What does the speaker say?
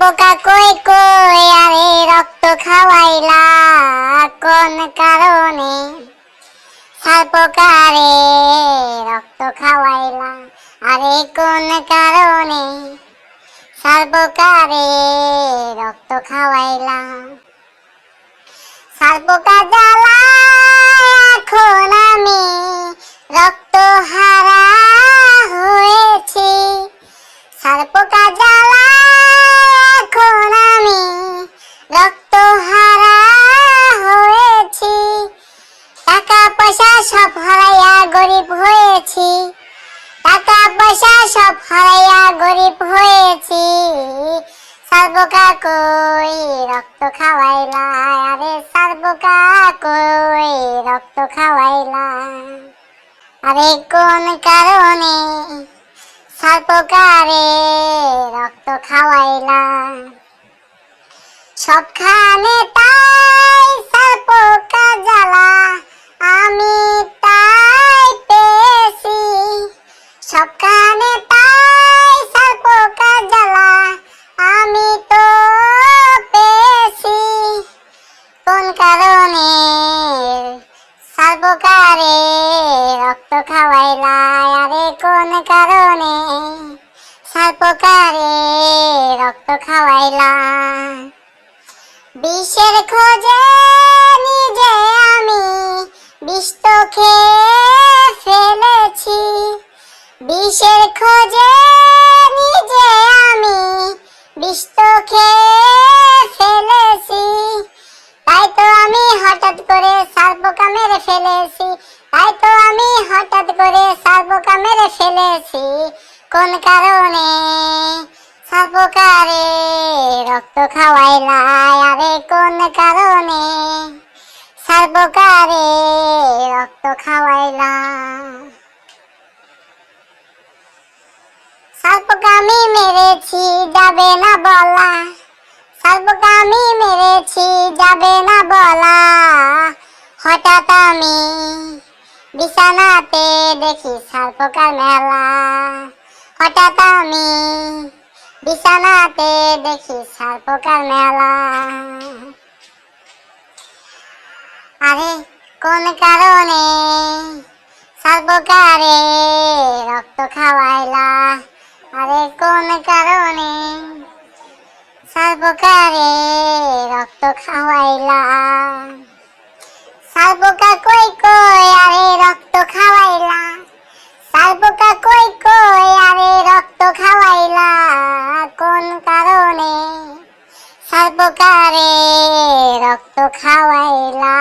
পোকা কই কই আরে রক্ত খাওয়াইলা কোন কারণে? সার পোকা রে রক্ত খাওয়াইলা আরে কোন কারণে? সার পোকা রে রক্ত খাওয়াইলা। সার পোকা জ্বালা এখন আমি রক্ত হারা হয়েছি। সার পোকা জ্বালা এখন আমি রক্ত হারা হয়েছি। টাকা পয়সা সব হারাইয়া গরিব হয়েছি। টাকা পয়সা সব হারাইয়া গরিব হয়েছি। সার পোকা কই রক্ত খাওয়াইলা আরে সার পোকা কই রক্ত খাওয়াইলা আরে কোন কারণে? সার পোকা রে রক্ত খাওয়াইলা। সবখানে তাই সার পোকা জ্বালা আমি তাই পেয়েছি। সবখানে তাই সার পোকা জ্বালা আমি তো পেয়েছি। কোন কারণে? সার পোকা রে রক্ত খাওয়াইলা আরে কোন কারণে? সার পোকা রে রক্ত খাওয়াইলা। বিষের খোঁজে নিজে আমি বিষ তো খেয়ে ফেলেছি। বিষের খোঁজে নিজে আমি বিষ তো খেয়ে ফেলেছি। তাই তো আমি হঠাৎ করে সার পোকা মেরে ফেলেছি। তাই তো আমি হঠাৎ করে সার পোকা মেরে ফেলেছি। কোন কারণে? সার পোকা রে রক্ত খাওয়াইলা আরে কোন কারণে? সার পোকা রে রক্ত খাওয়াইলা। সার পোকা আমি মেরেছি যাবে না বলা। সার পোকা আমি মেরেছি যাবে না বলা। হঠাৎ আমি বিছানাতে দেখি সার পোকার মেলা। হঠাৎ আমি বিছানাতে দেখি সার পোকার মেলা। আরে কোন কারণে? সার পোকা রে রক্ত খাওয়াইলা আরে কোন কারণে? সার পোকা রে রক্ত খাওয়াইলা। সার পোকা কই কই আরে রক্ত খাওয়াইলা। সার পোকা কই কই আরে রক্ত খাওয়াইলা কোন কারণে? সার পোকা রে রক্ত খাওয়াইলা।